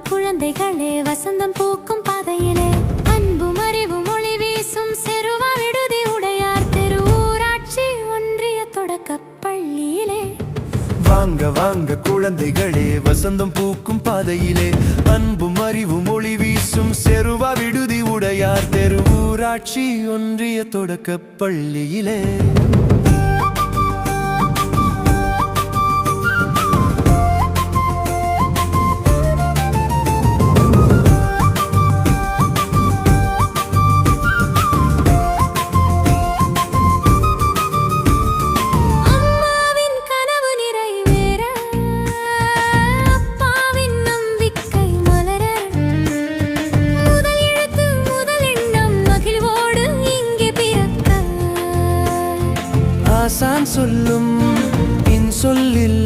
குழந்தைகளே வசந்தம் பூக்கும் பாதையிலே அன்பும் அறிவும் ஒளி வீசும் செருவா விடுதி உடையார் தெரு ஊராட்சி ஒன்றிய தொடக்கப் பள்ளியிலே. வாங்க வாங்க குழந்தைகளே வசந்தம் பூக்கும் பாதையிலே அன்பும் அறிவும் ஒளி வீசும் செருவா விடுதி உடையார் தெரு ஊராட்சி ஒன்றிய தொடக்கப் பள்ளியிலே. ஆசான் சொல்லும் இன்சொல்லில்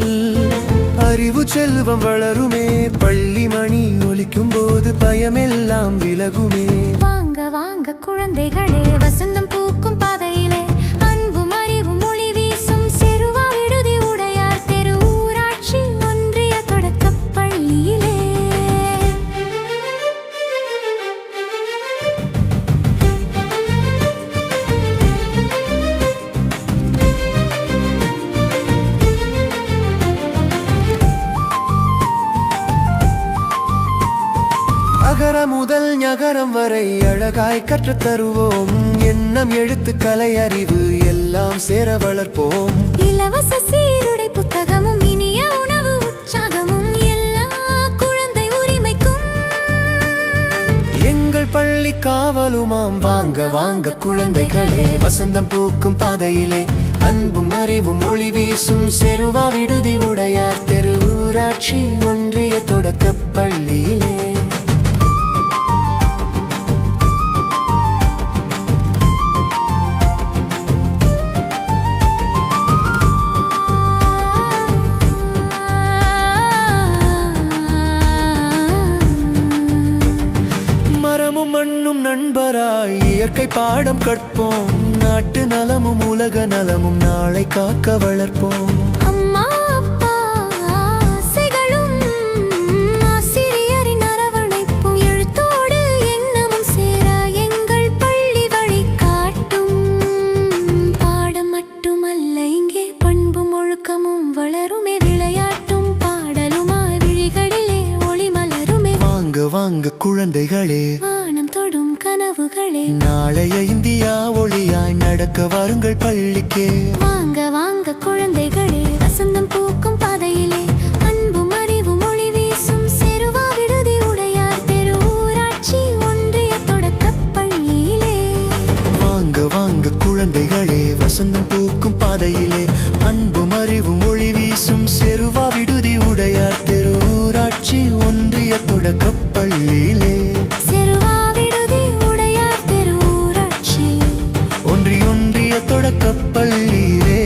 அறிவு செல்வம் வளருமே. பள்ளி மணி ஒலிக்கும் போது பயமெல்லாம் விலகுமே. வாங்க வாங்க குழந்தைகளே வசந்தம் பூக்கும் பாதையிலே அன்பும் அறிவும் ஒளி வீசும் செருவா விடுதி உடையார் தெரு ஊராட்சி ஒன்றிய தொடக்கப் பள்ளியிலே. அகர முதல் ஞகரம் வரை அழகாய் கற்றுத் தருவோம். எண்ணம் எழுத்து கலை அறிவு எல்லாம் சேர வளர்ப்போம். இலவச சீருடை புத்தகமும் இனிய உணவு உற்சாகமும் எல்லா குழந்தை உரிமைக்கும் எங்கள் பள்ளி காவலுமாம். வாங்க வாங்க குழந்தைகளே வசந்தம் பூக்கும் பாதையிலே அன்பும் அறிவும் ஒளி வீசும் செருவா விடுதி உடையார் தெரு ஊராட்சி ஒன்றிய தொடக்கப் பள்ளியிலே. மண்ணும் நண்பராய் இயற்கை பாடம் கற்போம். நாட்டு நலமும் உலக நலமும் நாளை காக்க வளர்ப்போம். அம்மா அப்பா ஆசைகளும் ஆசிரியரின் அரவணைப்பும் எழுத்தோடு எண்ணமும் சேர எங்கள் பள்ளி வழி காட்டும். பாடம் மட்டுமல்ல இங்கே பண்பும் ஒழுக்கமும் வளருமே. விளையாட்டும் பாடலுமாய் விழிகளிலே ஒளி மலருமே. வாங்க வாங்க குழந்தைகளே தொடும் கனவுகளே நாளைய இந்தியா ஒளியாய் நடக்க வாருங்கள் பள்ளிக்கே. வாங்க வாங்க குழந்தைகளே வசந்தம் பூக்கும் பாதையிலே அன்பும் அறிவும் ஒளி வீசும் செருவா விடுதி உடையார் தெரு ஊராட்சி ஒன்றிய தொடக்கப் பள்ளியிலே. வாங்க வாங்க குழந்தைகளே வசந்தம் பூக்கும் பாதையிலே அன்பும் அறிவும் ஒளி வீசும் செருவா விடுதி உடையார் தெரு ஊராட்சி ஒன்றிய தொடக்கப் பள்ளியிலே. தொடக்கப் பள்ளியிலே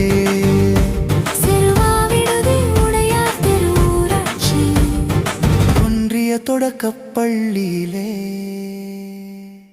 செருவா விடுதி உடையார் தெரு ஊராட்சி ஒன்றிய தொடக்கப்